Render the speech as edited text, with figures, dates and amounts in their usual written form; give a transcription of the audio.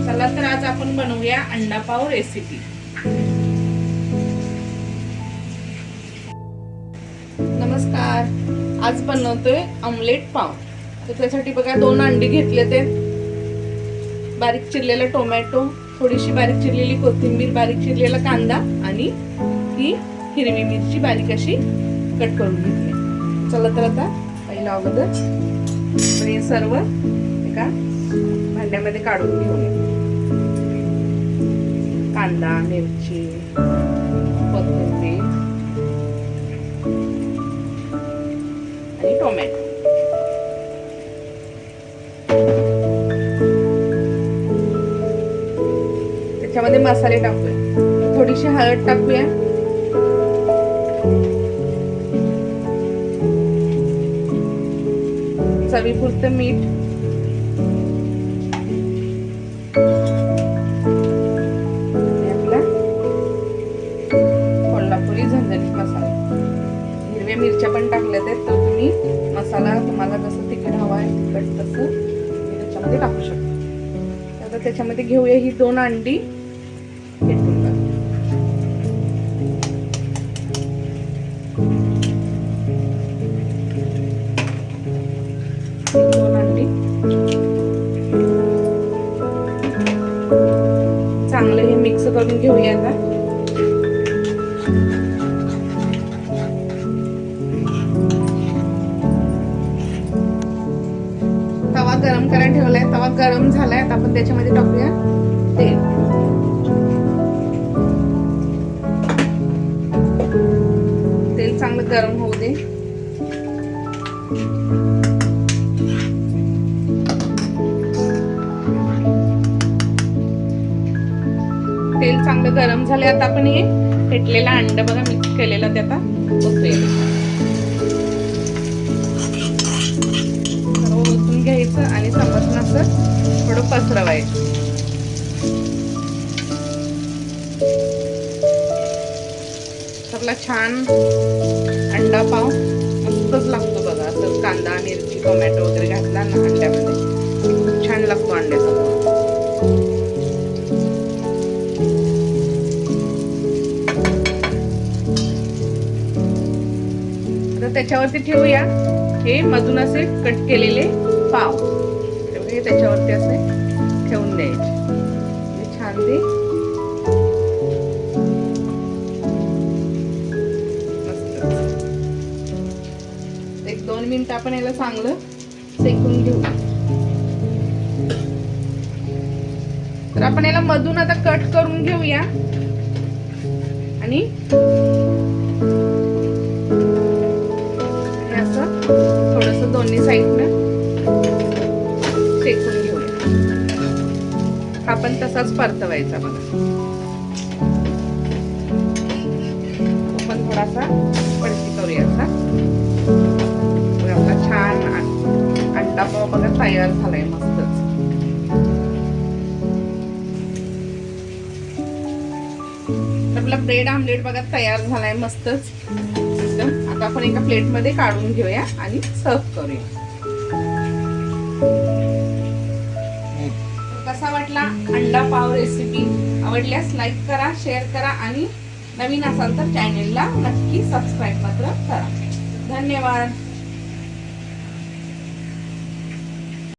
चला तर आज आपण बनवूया अंडा पाव रेसिपी। नमस्कार, आज बनवतोय ऑमलेट पाव। तर त्यासाठी बघा 2 अंडी घेतले, ते बारीक चिरलेला टोमॅटो, थोडीशी बारीक चिरलेली कोथिंबीर, बारीक चिरलेला कांदा आणि ही हिरवी मिरची बारीक अशी कट करून घेतली। चला तर आता पहिला अगोदर आपण हे सर्व एका भांड्यामध्ये काढून घेऊया। कांदा, मिरची, कोथिंबीर आणि टोमॅटो। त्याच्यामध्ये मसाले टाकूया। थोडीशी हळद टाकूया, चवीपुरतं मीठ, कोल्हापुरी झणझणीत मसाला, हिरव्या मिरच्या पण टाकल्या आहेत। तर तुम्ही मसाला तुम्हाला जसं तिखट हवा आहे तिखट तसं त्याच्यामध्ये टाकू शकता। आता त्याच्यामध्ये घेऊया ही 2 अंडी फेटून टाकू। चांगलं हे मिक्स करून घेऊया। आता तवा गरम करायला ठेवलाय, तवा गरम झालाय। आता आपण त्याच्यामध्ये टाकूया तेल। तेल चांगलं गरम होऊ दे। तेल चांगलं गरम झाले। आता आपण हे फेटलेला अंडा बघा मिक्स केलेला ते आता ओतूया। ओतून घ्यायचं आणि समजून असं थोडं पसरवायचं। आपला छान अंडा पाव मस्तच लागतो बघा। असं कांदा, मिरची, टोमॅटो वगैरे घातला ना अंड्यामध्ये, खूप छान लागतो अंड्याचा पाव। त्याच्यावरती ठेवूया हे मधून असे कट केलेले पाव, हे त्याच्यावरती असे ठेवून द्यायचे। हे छान दे मस्त। 1-2 मिनिट आपण याला चांगलं शेकून घेऊ। तर आपण याला मधून आता कट करून घेऊया आणि थोडस दोन्ही साईडने शेकून घेऊया। आपण तसाच परतवायचा बघा। आपण थोडासा पलटी करूया असा। आपला छान अंडा पाव बघा तयार झालाय मस्तच। आपला ब्रेड आमलेट बघा तयार झालाय मस्तच एकदम। आता आपण एका प्लेट मध्ये काढून घेऊया आणि सर्व करूया। कसा वाटला अंडा पाव रेसिपी? आवडल्यास लाईक करा, शेअर करा आणि नवीन असाल तर चॅनेलला नक्की सबस्क्राईब मात्र करा। धन्यवाद।